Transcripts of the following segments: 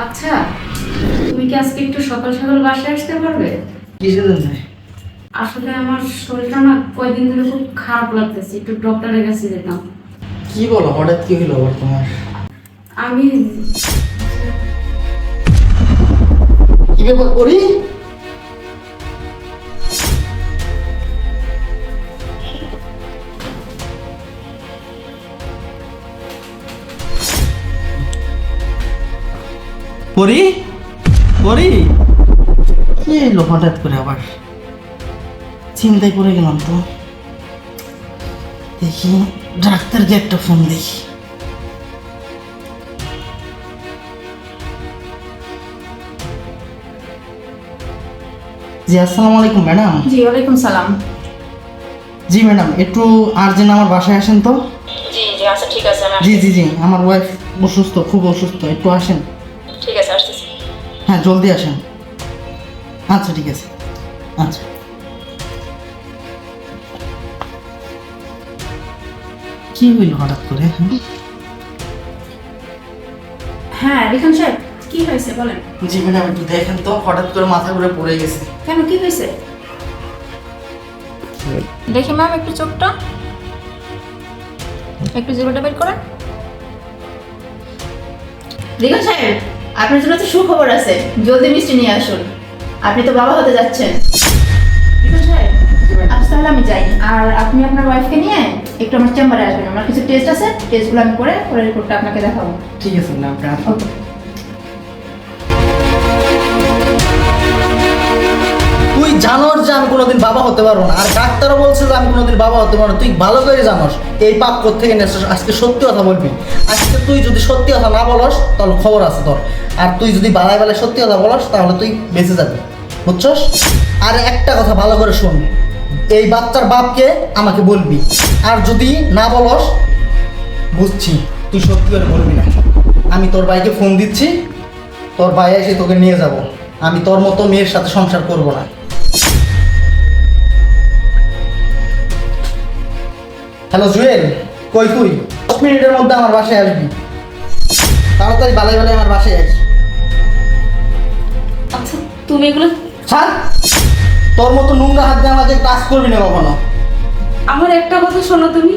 আচ্ছা, তুমি কি আজকে একটু সকাল সকাল বাসায় আসতে পারবে? কিসের জন্য? আসলে আমার শরীরটা না কয়দিন ধরে খুব খারাপ লাগতেছে, একটু ডক্টরের কাছে যেতাম। কি বলো, হঠাৎ কি হলো আবার তোমার? আমি কি ব্যাপার করি? পরি পরি কি এলো হঠাৎ করে আবার? চিন্তায় পড়ে গেলাম তো। দেখি ডাক্তারকে একটা ফোন দেখি। জি আসসালামু আলাইকুম ম্যাডাম। জি ওয়ালাইকুম সালাম। জি ম্যাডাম, একটু আর্জেন্ট আমার বাসায় আসেন তো। জি জি আচ্ছা ঠিক আছে, আমি জি জি জি, আমার ওয়াইফ অসুস্থ, খুব অসুস্থ, একটু আসেন। ঠিক আছে আসতেছি। হ্যাঁ জলদি আসেন। আচ্ছা ঠিক আছে। আচ্ছা কি হইল হঠাৎ করে? হ্যাঁ রিখান সাহেব, কি হয়েছে বলেন। জি ম্যাডাম, একটু দেখেন তো, হঠাৎ করে মাথা ঘুরে পড়ে গেছে। কেন, কি হয়েছে? দেখি ম্যাম একটু চোখটা, একটু জিরোটা বের করেন। রিকা সাহেব, আপনার জন্য তো সুখবর আছে, জলদি মিষ্টি নিয়ে আসুন। আপনি তো বাবা হতে যাচ্ছেন। রিকা সাহেব, আজ তাহলে আমি যাই, আর আপনি আপনার ওয়াইফকে নিয়ে একটু আমার চেম্বারে আসবেন। আমার কিছু টেস্ট আছে, টেস্টগুলো আমি করে পরে রিপোর্টটা আপনাকে দেখাবো। ঠিক আছে ম্যাডাম, আপনি আসুন। ওকে। তুই জানোস যে আমি কোনোদিন বাবা হতে পারবো না, আর ডাক্তারও বলছে যে আমি কোনোদিন বাবা হতে পারবো না। তুই ভালো করে জানোস এই পাপ কোত্থেকে নিয়েছিস। আজকে সত্যি কথা বলবি। আজকে তুই যদি সত্যি কথা না বলস তাহলে খবর আছে তোর। আর তুই যদি বালায় বালায় সত্যি কথা বলস তাহলে তুই বেঁচে যাবি, বুঝছস? আর একটা কথা ভালো করে শোন, এই বাচ্চার বাপকে আমাকে বলবি। আর যদি না বলস, বুঝছি তুই সত্যি করে বলবি না। আমি তোর ভাইকে ফোন দিচ্ছি, তোর ভাই এসে তোকে নিয়ে যাব। আমি তোর মতো মেয়ের সাথে সংসার করব না। হ্যালো জুয়েল, কই তুই? 10 মিনিটের মধ্যে আমার বাসায় আসবি। তাড়াতাড়ি বালাই বালাই আমার বাসায় আস। আচ্ছা তুমি এগুলো, ছাড়, তোর মতো নোংরা হাত দিয়ে আমাকে টাচ করবি না কখনো। আমার একটা কথা শোনো তুমি।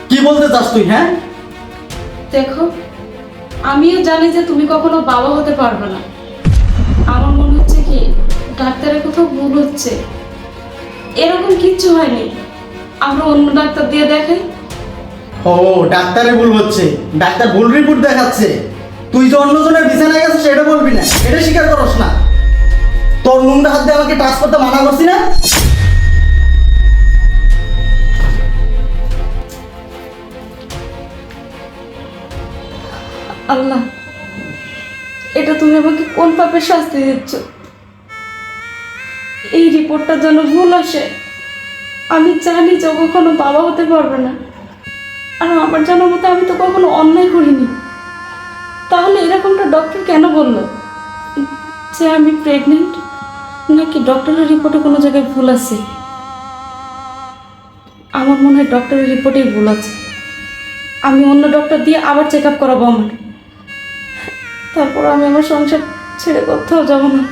কি বলতে চাস তুই? হ্যাঁ দেখো, আমিও জানি যে তুমি কখনো বাবা হতে পারবে না। আমার মনে হচ্ছে কি ডাক্তারের কোথাও ভুল হচ্ছে। এরকম কিচ্ছু হয়নি, আমরা অন্য ডাক্তার দিয়ে দেখাই। ও, ডাক্তারের ভুল হচ্ছে, ডাক্তার ভুল রিপোর্ট দেখাচ্ছে। তুই যে অন্যজনের বিছানায় গেছিস সেটা বলবি না, এটা স্বীকার করস না। তোর নোংরা হাত দিয়ে আমাকে টাচ করতে মানা করছি না? আল্লাহ, এটা তুমি আমাকে কোন পাপের শাস্তি দিচ্ছ? এই রিপোর্টটা যেন ভুল আসে। আমি জানি যে ও কখনো বাবা হতে পারবে না, আর আমার জানার মতো আমি তো কখনো অন্যায় করিনি। তাহলে এরকমটা ডক্টর কেন বলল যে আমি প্রেগনেন্ট? নাকি ডক্টরের রিপোর্টে কোনো জায়গায় ভুল আছে? আমার মনে হয় ডক্টরের রিপোর্টেই ভুল আছে। আমি অন্য ডক্টর দিয়ে আবার চেক আপ করাবো আমার। তারপর আমি আমার সংসার ছেড়ে কোথাও যাব না।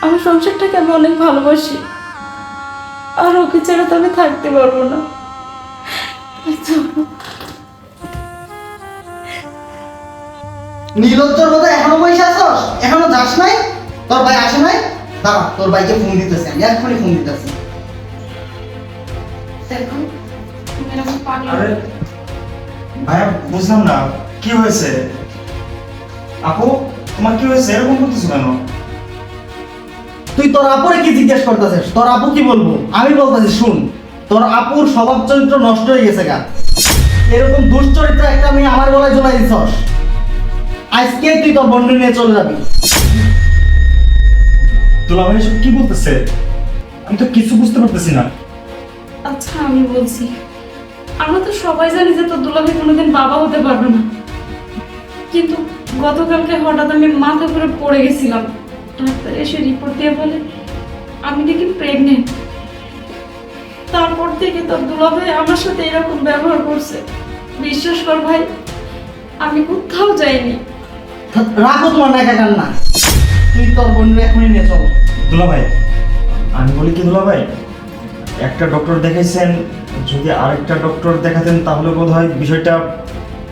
আমার সংসারটাকে আমি অনেক ভালোবাসি, আর ওকে ছেড়ে তো আমি থাকতে পারবো না। নীলজ্জর মতো এখনো বসে আছস? এখনো যাস নাই? তোর ভাই আসে নাই? দাঁড়া, তোর ভাইকে ফোন দিতেছি, আমি এখনই ফোন দিতেছি। দেখো, তুমি এরকম পাগল। আরে ভাইয়া, বুঝলাম না কি হয়েছে। আপু, তোমার কি হয়েছে? এরকম করতেছো কেন? তুই তোর আপুরে কি জিজ্ঞেস করতেছিস? তোর আপু কি বলবো? আমি বলতেছি শুন, তোর আপুর স্বভাব চরিত্র নষ্ট হয়ে গেছে গা। এরকম দুশ্চরিত্র একটা মেয়ে আমার গলায় ঝুলাই দিছস। আজকে তুই তোর বন্ধু নিয়ে চলে যাবি। দুলাভাই এসব কি বলতেছে? আমি তো কিছু বুঝতে পারতেছি না। আচ্ছা আমি বলছি, আমরা তো সবাই জানি যে তোর দুলাভাই কোনোদিন বাবা হতে পারবে না, কিন্তু গতকালকে হঠাৎ আমি মাথা ঘুরে পড়ে গেছিলাম। ডাক্তার এসে রিপোর্ট দিয়ে বলে আমি নাকি প্রেগনেন্ট। তারপর থেকে তোর দুলাভাই আমার সাথে এরকম ব্যবহার করছে। বিশ্বাস কর ভাই, আমি কোথাও যাইনি, রাখো তোমার নাকা কান্না, তুই তোর বোনের এখনই নিয়ে চল। দুলা ভাই, আমি বলি কি দুলা ভাই, একটা ডক্টর দেখাইছেন, যদি আরেকটা ডক্টর দেখাতেন তাহলে বোধ হয় বিষয়টা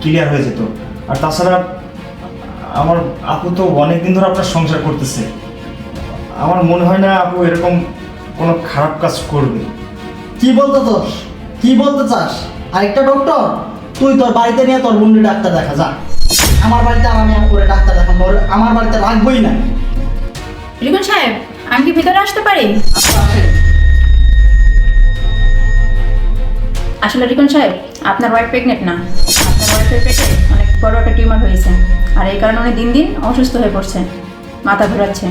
ক্লিয়ার হয়ে যেত। আর তাছাড়া আমার আপু তো অনেকদিন ধরে আপনার সংসার করতেছে, আমার মনে হয় না আপু এরকম কোনো খারাপ কাজ করবে। কি বলতে চাস, কি বলতে চাস? আরেকটা ডক্টর? তুই তোর বাড়িতে নিয়ে তোর বোনের ডাক্তার দেখা যা। আমার বাড়িতে আর আমি করে ডাক্তার দেখাবো, আমার বাড়িতে রাখবোই না। রিপন সাহেব, আমি কি ভিতরে আসতে পারি? আচ্ছা আসেন। আসলে রিপন সাহেব, আপনার ওয়াইফ প্রেগনেন্ট না, আপনার ওয়াইফের পেটে অনেক বড় একটা টিউমার হয়েছে, আর এই কারণে উনি দিন দিন অসুস্থ হয়ে পড়ছে, মাথা ঘোরাচ্ছে।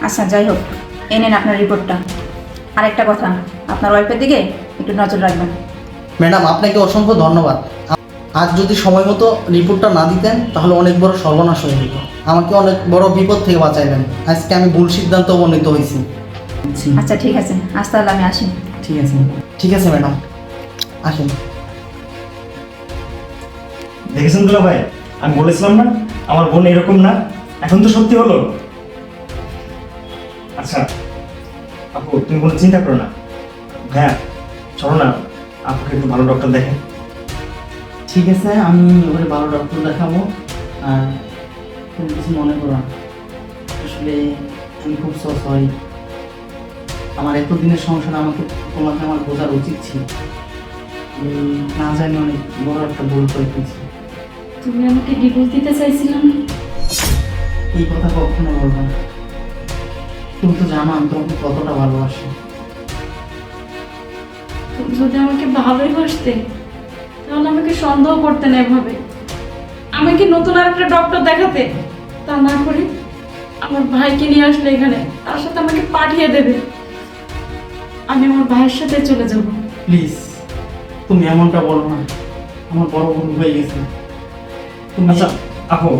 আচ্ছা যাই হোক, এই নেন আপনার রিপোর্টটা। আর একটা কথা, আপনার ওয়াইফের দিকে একটু নজর রাখবেন। ম্যাডাম আপনাকে অসংখ্য ধন্যবাদ। আজ যদি সময় মতো রিপোর্টটা না দিতেন তাহলে অনেক বড় সর্বনাশ হয়ে যেত। আমাকে অনেক বড় বিপদ থেকে বাঁচাইলেন। আজকে আমি ভুল সিদ্ধান্ত উপনীত হয়েছি। আচ্ছা ঠিক আছে, আজ তাহলে আমি আসি। ঠিক আছে, ঠিক আছে ম্যাডাম, আসেন। দেখেছেন দুলা ভাই, আমি বলেছিলাম না আমার বোন এরকম না, এখন তো সত্যি হলো। আচ্ছা আপু, তুমি কোনো চিন্তা করো না। হ্যাঁ চলো না, আপুকে একটু ভালো ডক্টর দেখেন। ঠিক আছে, আমি ওখানে ভালো ডক্টর দেখাবো। আর তুমি কিছু মনে করো না, আসলে আমি খুব সরি। আমার এতদিনের সংসার আমাকে তোমাকে আমার বোঝার উচিত ছিল। আমি না জানি অনেক বড় একটা ভুল করে ফেলছি। তুমি আমাকে ডিভোর্স দিতে চাইছিলে না? এই কথা কখনো বলবো না। তুমি তো জানো আমি তোমাকে কতটা ভালোবাসি। তুমি যদি আমাকে ভালোই বাসতে তাহলে আমাকে সন্দেহ করতে না এভাবে। আমাকে নতুন আরেকটা ডক্টর দেখাতে, তা না করে আমার ভাইকে নিয়ে আসলে এখানে, তার সাথে আমাকে পাঠিয়ে দেবে। আমি আমার ভাইয়ের সাথে চলে যাব। প্লিজ তুমি এমনটা বলো না, আমার বড় ভুল হয়ে গেছে। তুমি আচ্ছা আপু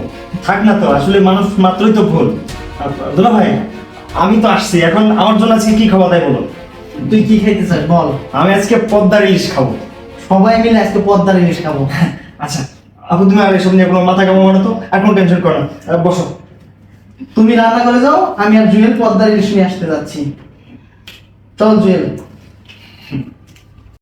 থাক না তো, আসলে মানুষ মাত্রই তো ভুল। দুলা ভাই, আমি তো আসছি, এখন আমার জন্য আজকে কি খাওয়া দায় বলো? তুই কি খাইতে চাস বল? আমি আজকে পদ্মার ইলিশ খাবো। সবাই মিলে আজকে পদ্মার ইলিশ খাবো। আচ্ছা আপু, তুমি আর এসব নিয়ে কোনো মাথা কামাবো না তো, আর কোনো টেনশন করো না। বসো। তুমি রান্না করে যাও, আমি আর জুয়েল পদ্মার ইলিশ নিয়ে আসতে যাচ্ছি। চল জুয়েল।